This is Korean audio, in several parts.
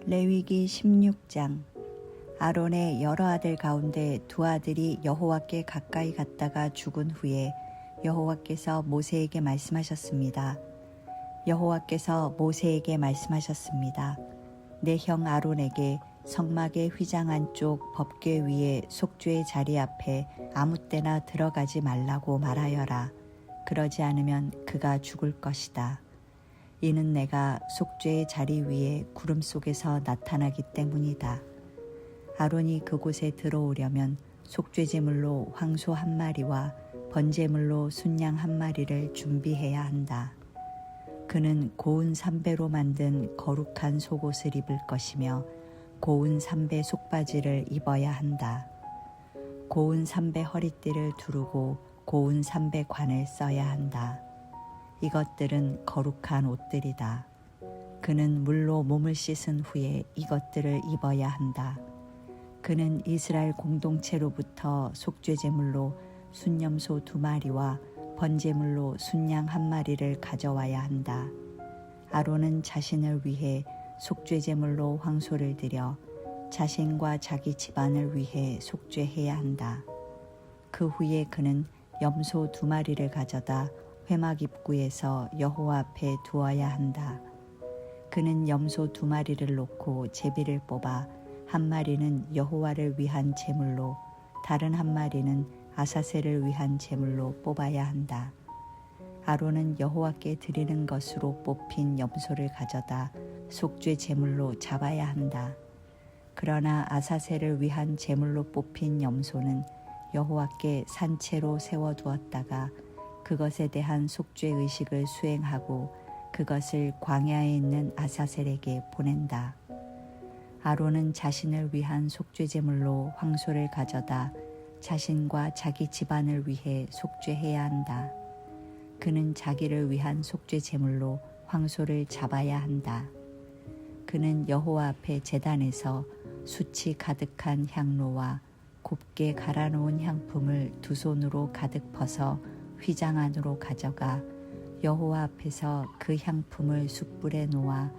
레위기 16장. 아론의 여러 아들 가운데 두 아들이 여호와께 가까이 갔다가 죽은 후에 여호와께서 모세에게 말씀하셨습니다. 여호와께서 모세에게 말씀하셨습니다. 내 형 아론에게 성막의 휘장 안쪽 법궤 위에 속죄의 자리 앞에 아무 때나 들어가지 말라고 말하여라. 그러지 않으면 그가 죽을 것이다. 이는 내가 속죄의 자리 위에 구름 속에서 나타나기 때문이다. 아론이 그곳에 들어오려면 속죄제물로 황소 한 마리와 번제물로 순양 한 마리를 준비해야 한다. 그는 고운 삼배로 만든 거룩한 속옷을 입을 것이며 고운 삼배 속바지를 입어야 한다. 고운 삼배 허리띠를 두르고 고운 삼배 관을 써야 한다. 이것들은 거룩한 옷들이다. 그는 물로 몸을 씻은 후에 이것들을 입어야 한다. 그는 이스라엘 공동체로부터 속죄제물로 순염소 2마리와 번제물로 순양 1마리를 가져와야 한다. 아론은 자신을 위해 속죄제물로 황소를 드려 자신과 자기 집안을 위해 속죄해야 한다. 그 후에 그는 염소 2마리를 가져다 회막 입구에서 여호와 앞에 두어야 한다. 그는 염소 2마리를 놓고 제비를 뽑아 1마리는 여호와를 위한 제물로 다른 1마리는 아사셀을 위한 제물로 뽑아야 한다. 아론은 여호와께 드리는 것으로 뽑힌 염소를 가져다 속죄 제물로 잡아야 한다. 그러나 아사셀을 위한 제물로 뽑힌 염소는 여호와께 산채로 세워두었다가 그것에 대한 속죄 의식을 수행하고 그것을 광야에 있는 아사셀에게 보낸다. 아론은 자신을 위한 속죄 제물로 황소를 가져다 자신과 자기 집안을 위해 속죄해야 한다. 그는 자기를 위한 속죄 제물로 황소를 잡아야 한다. 그는 여호와 앞에 제단에서 숯이 가득한 향로와 곱게 갈아놓은 향품을 2손으로 가득 퍼서 휘장 안으로 가져가 여호와 앞에서 그 향품을 숯불에 놓아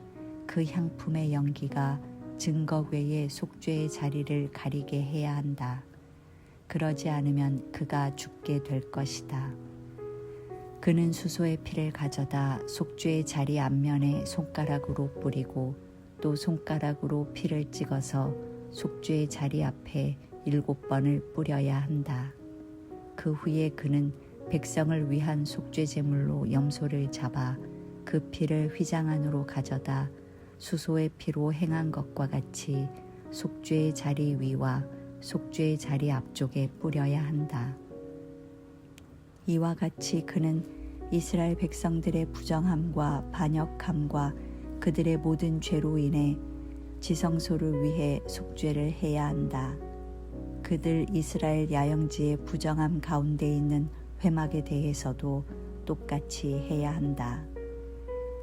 그 향품의 연기가 증거 외의 속죄의 자리를 가리게 해야 한다. 그러지 않으면 그가 죽게 될 것이다. 그는 수소의 피를 가져다 속죄의 자리 앞면에 손가락으로 뿌리고 또 손가락으로 피를 찍어서 속죄의 자리 앞에 7번을 뿌려야 한다. 그 후에 그는 백성을 위한 속죄 제물로 염소를 잡아 그 피를 휘장 안으로 가져다 수소의 피로 행한 것과 같이 속죄의 자리 위와 속죄의 자리 앞쪽에 뿌려야 한다. 이와 같이 그는 이스라엘 백성들의 부정함과 반역함과 그들의 모든 죄로 인해 지성소를 위해 속죄를 해야 한다. 그들 이스라엘 야영지의 부정함 가운데 있는 회막에 대해서도 똑같이 해야 한다.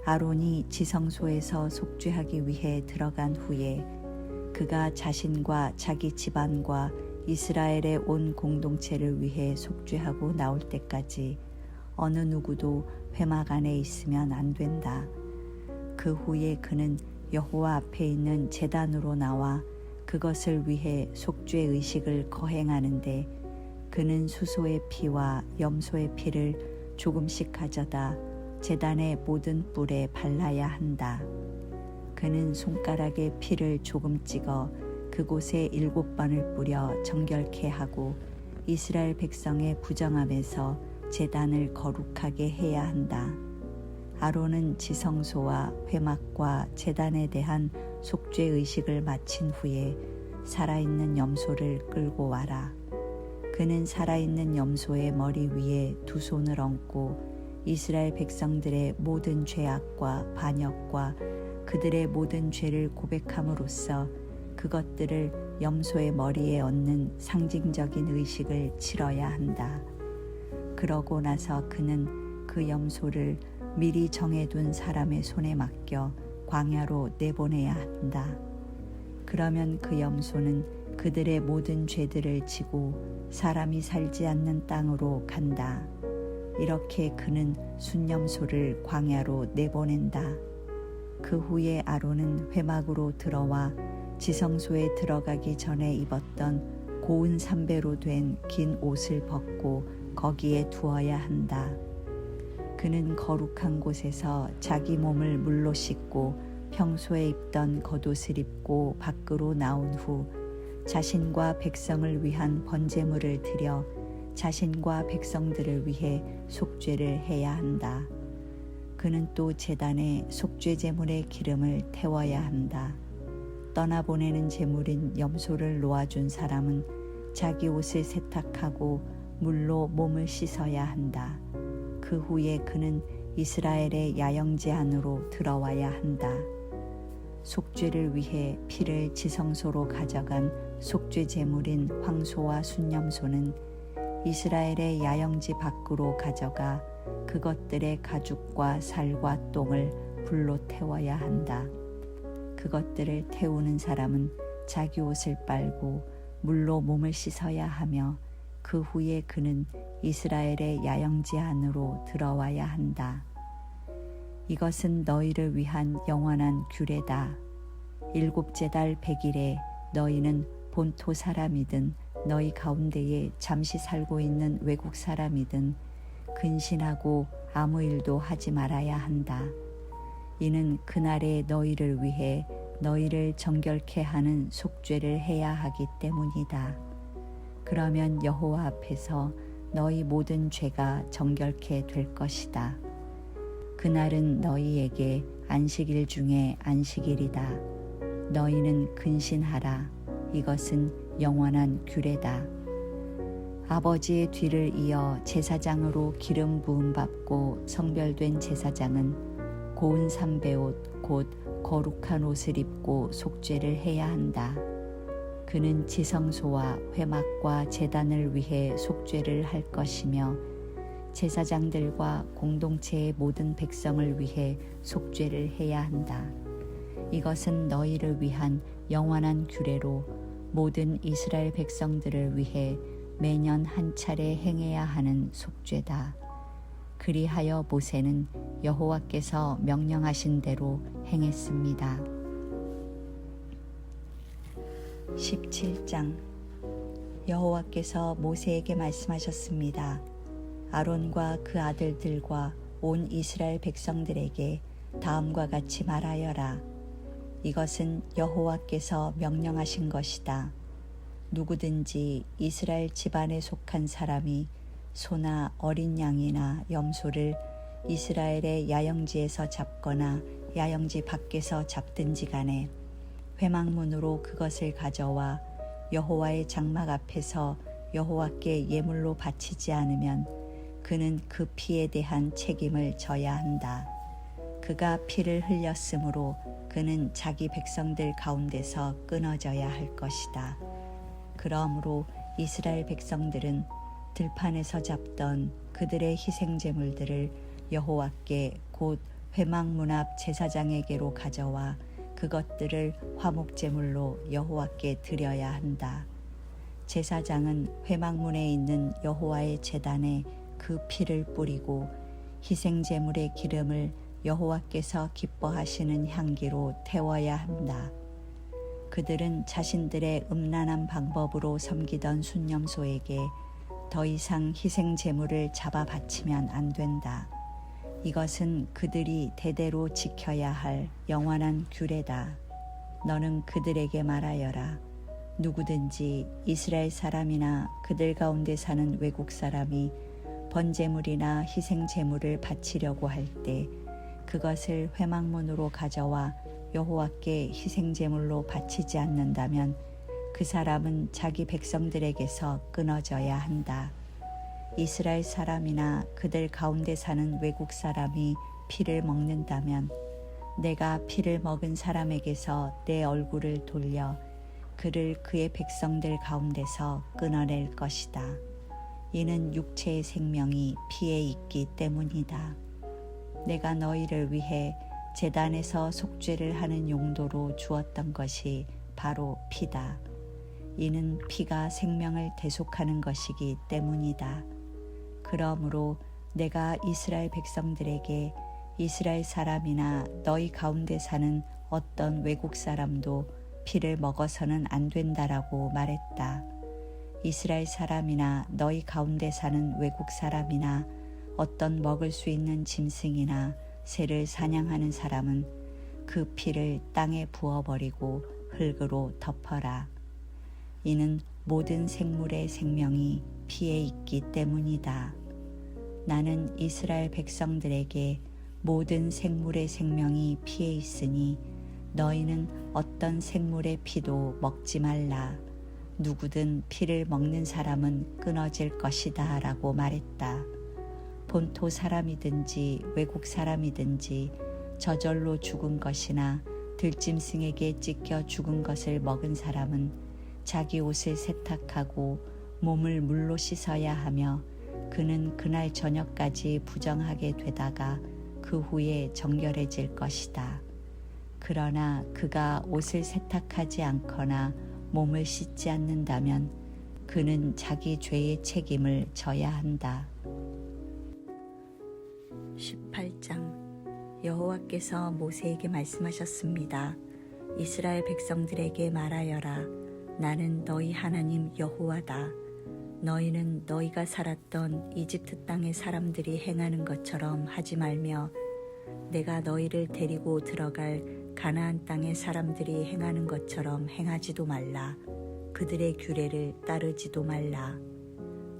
아론이 지성소에서 속죄하기 위해 들어간 후에 그가 자신과 자기 집안과 이스라엘의 온 공동체를 위해 속죄하고 나올 때까지 어느 누구도 회막 안에 있으면 안 된다. 그 후에 그는 여호와 앞에 있는 제단으로 나와 그것을 위해 속죄 의식을 거행하는데 그는 수소의 피와 염소의 피를 조금씩 가져다 제단의 모든 뿔에 발라야 한다. 그는 손가락에 피를 조금 찍어 그곳에 7번을 뿌려 정결케 하고 이스라엘 백성의 부정함에서 제단을 거룩하게 해야 한다. 아론은 지성소와 회막과 제단에 대한 속죄 의식을 마친 후에 살아있는 염소를 끌고 와라. 그는 살아있는 염소의 머리 위에 2손을 얹고 이스라엘 백성들의 모든 죄악과 반역과 그들의 모든 죄를 고백함으로써 그것들을 염소의 머리에 얹는 상징적인 의식을 치러야 한다. 그러고 나서 그는 그 염소를 미리 정해둔 사람의 손에 맡겨 광야로 내보내야 한다. 그러면 그 염소는 그들의 모든 죄들을 지고 사람이 살지 않는 땅으로 간다. 이렇게 그는 순염소를 광야로 내보낸다. 그 후에 아론은 회막으로 들어와 지성소에 들어가기 전에 입었던 고운 삼배로 된 긴 옷을 벗고 거기에 두어야 한다. 그는 거룩한 곳에서 자기 몸을 물로 씻고 평소에 입던 겉옷을 입고 밖으로 나온 후 자신과 백성을 위한 번제물을 드려 자신과 백성들을 위해 속죄를 해야 한다. 그는 또 제단에 속죄 제물의 기름을 태워야 한다. 떠나보내는 제물인 염소를 놓아준 사람은 자기 옷을 세탁하고 물로 몸을 씻어야 한다. 그 후에 그는 이스라엘의 야영제 안으로 들어와야 한다. 속죄를 위해 피를 지성소로 가져간 속죄 제물인 황소와 순염소는 이스라엘의 야영지 밖으로 가져가 그것들의 가죽과 살과 똥을 불로 태워야 한다. 그것들을 태우는 사람은 자기 옷을 빨고 물로 몸을 씻어야 하며 그 후에 그는 이스라엘의 야영지 안으로 들어와야 한다. 이것은 너희를 위한 영원한 규례다. 일곱째 달 100일에 너희는 본토 사람이든 너희 가운데에 잠시 살고 있는 외국 사람이든 근신하고 아무 일도 하지 말아야 한다. 이는 그날에 너희를 위해 너희를 정결케 하는 속죄를 해야 하기 때문이다. 그러면 여호와 앞에서 너희 모든 죄가 정결케 될 것이다. 그날은 너희에게 안식일 중에 안식일이다. 너희는 근신하라. 이것은 영원한 규례다. 아버지의 뒤를 이어 제사장으로 기름 부음 받고 성별된 제사장은 고운 삼배옷 곧 거룩한 옷을 입고 속죄를 해야 한다. 그는 지성소와 회막과 제단을 위해 속죄를 할 것이며 제사장들과 공동체의 모든 백성을 위해 속죄를 해야 한다. 이것은 너희를 위한 영원한 규례로 모든 이스라엘 백성들을 위해 매년 한 차례 행해야 하는 속죄다. 그리하여 모세는 여호와께서 명령하신 대로 행했습니다. 17장. 여호와께서 모세에게 말씀하셨습니다. 아론과 그 아들들과 온 이스라엘 백성들에게 다음과 같이 말하여라. 이것은 여호와께서 명령하신 것이다. 누구든지 이스라엘 집안에 속한 사람이 소나 어린 양이나 염소를 이스라엘의 야영지에서 잡거나 야영지 밖에서 잡든지 간에 회막문으로 그것을 가져와 여호와의 장막 앞에서 여호와께 예물로 바치지 않으면 그는 그 피에 대한 책임을 져야 한다. 그가 피를 흘렸으므로 그는 자기 백성들 가운데서 끊어져야 할 것이다. 그러므로 이스라엘 백성들은 들판에서 잡던 그들의 희생제물들을 여호와께 곧 회막문 앞 제사장에게로 가져와 그것들을 화목제물로 여호와께 드려야 한다. 제사장은 회막문에 있는 여호와의 제단에 그 피를 뿌리고 희생제물의 기름을 여호와께서 기뻐하시는 향기로 태워야 한다. 그들은 자신들의 음란한 방법으로 섬기던 순념소에게 더 이상 희생제물을 잡아 바치면 안 된다. 이것은 그들이 대대로 지켜야 할 영원한 규례다. 너는 그들에게 말하여라. 누구든지 이스라엘 사람이나 그들 가운데 사는 외국 사람이 번제물이나 희생제물을 바치려고 할 때 그것을 회막문으로 가져와 여호와께 희생제물로 바치지 않는다면 그 사람은 자기 백성들에게서 끊어져야 한다. 이스라엘 사람이나 그들 가운데 사는 외국 사람이 피를 먹는다면 내가 피를 먹은 사람에게서 내 얼굴을 돌려 그를 그의 백성들 가운데서 끊어낼 것이다. 이는 육체의 생명이 피에 있기 때문이다. 내가 너희를 위해 제단에서 속죄를 하는 용도로 주었던 것이 바로 피다. 이는 피가 생명을 대속하는 것이기 때문이다. 그러므로 내가 이스라엘 백성들에게 이스라엘 사람이나 너희 가운데 사는 어떤 외국 사람도 피를 먹어서는 안 된다라고 말했다. 이스라엘 사람이나 너희 가운데 사는 외국 사람이나 어떤 먹을 수 있는 짐승이나 새를 사냥하는 사람은 그 피를 땅에 부어버리고 흙으로 덮어라. 이는 모든 생물의 생명이 피에 있기 때문이다. 나는 이스라엘 백성들에게 모든 생물의 생명이 피에 있으니 너희는 어떤 생물의 피도 먹지 말라. 누구든 피를 먹는 사람은 끊어질 것이다 라고 말했다. 본토 사람이든지 외국 사람이든지 저절로 죽은 것이나 들짐승에게 찢겨 죽은 것을 먹은 사람은 자기 옷을 세탁하고 몸을 물로 씻어야 하며 그는 그날 저녁까지 부정하게 되다가 그 후에 정결해질 것이다. 그러나 그가 옷을 세탁하지 않거나 몸을 씻지 않는다면 그는 자기 죄의 책임을 져야 한다. 18장. 여호와께서 모세에게 말씀하셨습니다. 이스라엘 백성들에게 말하여라. 나는 너희 하나님 여호와다. 너희는 너희가 살았던 이집트 땅의 사람들이 행하는 것처럼 하지 말며 내가 너희를 데리고 들어갈 가나안 땅의 사람들이 행하는 것처럼 행하지도 말라. 그들의 규례를 따르지도 말라.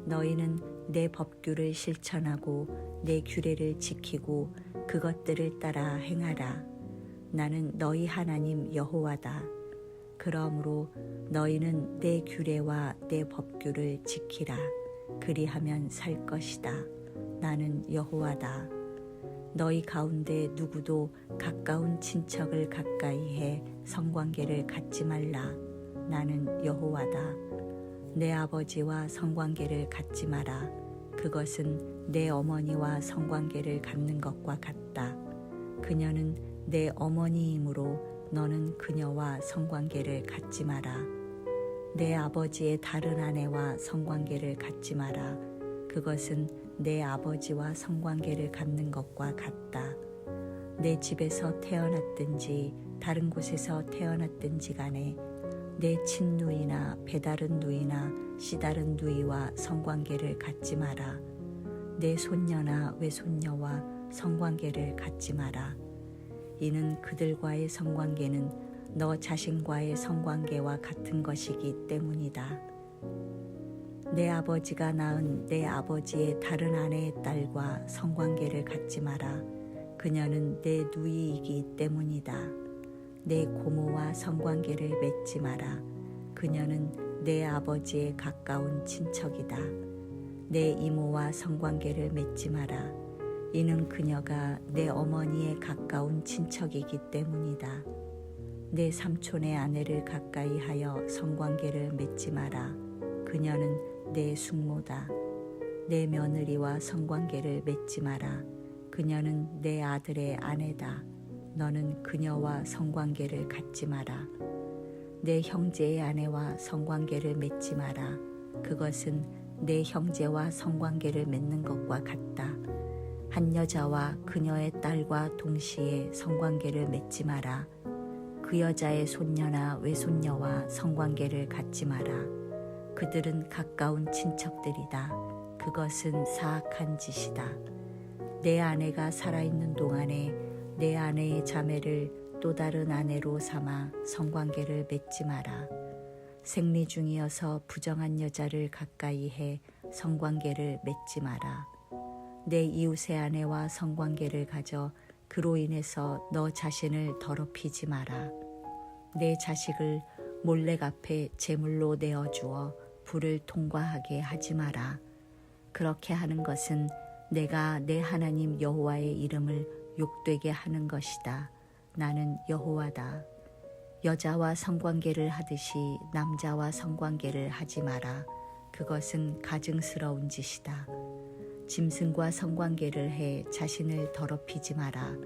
너희는 내 법규를 실천하고 내 규례를 지키고 그것들을 따라 행하라. 나는 너희 하나님 여호와다. 그러므로 너희는 내 규례와 내 법규를 지키라. 그리하면 살 것이다. 나는 여호와다. 너희 가운데 누구도 가까운 친척을 가까이 해 성관계를 갖지 말라. 나는 여호와다. 내 아버지와 성관계를 갖지 마라. 그것은 내 어머니와 성관계를 갖는 것과 같다. 그녀는 내 어머니이므로 너는 그녀와 성관계를 갖지 마라. 내 아버지의 다른 아내와 성관계를 갖지 마라. 그것은 내 아버지와 성관계를 갖는 것과 같다. 내 집에서 태어났든지 다른 곳에서 태어났든지 간에 내 친누이나 배다른 누이나 씨다른 누이와 성관계를 갖지 마라. 내 손녀나 외손녀와 성관계를 갖지 마라. 이는 그들과의 성관계는 너 자신과의 성관계와 같은 것이기 때문이다. 내 아버지가 낳은 내 아버지의 다른 아내의 딸과 성관계를 갖지 마라. 그녀는 내 누이이기 때문이다. 내 고모와 성관계를 맺지 마라. 그녀는 내 아버지의 가까운 친척이다. 내 이모와 성관계를 맺지 마라. 이는 그녀가 내 어머니의 가까운 친척이기 때문이다. 내 삼촌의 아내를 가까이 하여 성관계를 맺지 마라. 그녀는 내 숙모다. 내 며느리와 성관계를 맺지 마라. 그녀는 내 아들의 아내다. 너는 그녀와 성관계를 갖지 마라. 내 형제의 아내와 성관계를 맺지 마라. 그것은 내 형제와 성관계를 맺는 것과 같다. 한 여자와 그녀의 딸과 동시에 성관계를 맺지 마라. 그 여자의 손녀나 외손녀와 성관계를 갖지 마라. 그들은 가까운 친척들이다. 그것은 사악한 짓이다. 내 아내가 살아있는 동안에 내 아내의 자매를 또 다른 아내로 삼아 성관계를 맺지 마라. 생리 중이어서 부정한 여자를 가까이 해 성관계를 맺지 마라. 내 이웃의 아내와 성관계를 가져 그로 인해서 너 자신을 더럽히지 마라. 내 자식을 몰래 앞에 제물로 내어주어 불을 통과하게 하지 마라. 그렇게 하는 것은 내가 내 하나님 여호와의 이름을 욕되게 하는 것이다. 나는 여호와다. 여자와 성관계를 하듯이 남자와 성관계를 하지 마라. 그것은 가증스러운 짓이다. 짐승과 성관계를 해 자신을 더럽히지 마라.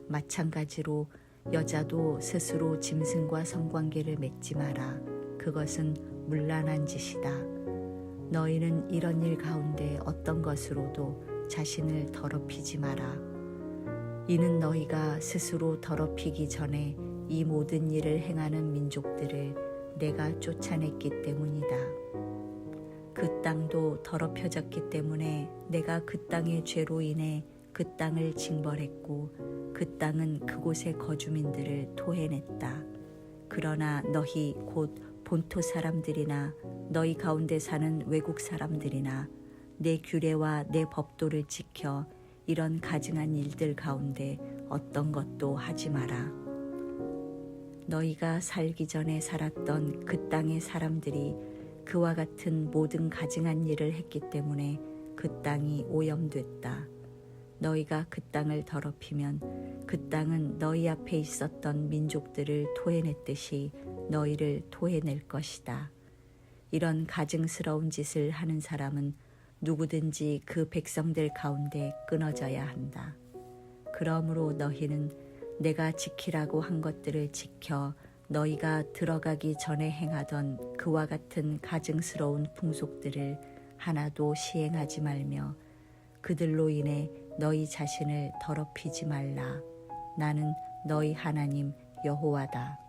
마찬가지로 여자도 스스로 짐승과 성관계를 맺지 마라. 그것은 문란한 짓이다. 너희는 이런 일 가운데 어떤 것으로도 자신을 더럽히지 마라. 이는 너희가 스스로 더럽히기 전에 이 모든 일을 행하는 민족들을 내가 쫓아냈기 때문이다. 그 땅도 더럽혀졌기 때문에 내가 그 땅의 죄로 인해 그 땅을 징벌했고 그 땅은 그곳의 거주민들을 토해냈다. 그러나 너희 곧 본토 사람들이나 너희 가운데 사는 외국 사람들이나 내 규례와 내 법도를 지켜 이런 가증한 일들 가운데 어떤 것도 하지 마라. 너희가 살기 전에 살았던 그 땅의 사람들이 그와 같은 모든 가증한 일을 했기 때문에 그 땅이 오염됐다. 너희가 그 땅을 더럽히면 그 땅은 너희 앞에 있었던 민족들을 토해냈듯이 너희를 토해낼 것이다. 이런 가증스러운 짓을 하는 사람은 누구든지 그 백성들 가운데 끊어져야 한다. 그러므로 너희는 내가 지키라고 한 것들을 지켜 너희가 들어가기 전에 행하던 그와 같은 가증스러운 풍속들을 하나도 시행하지 말며 그들로 인해 너희 자신을 더럽히지 말라. 나는 너희 하나님 여호와다.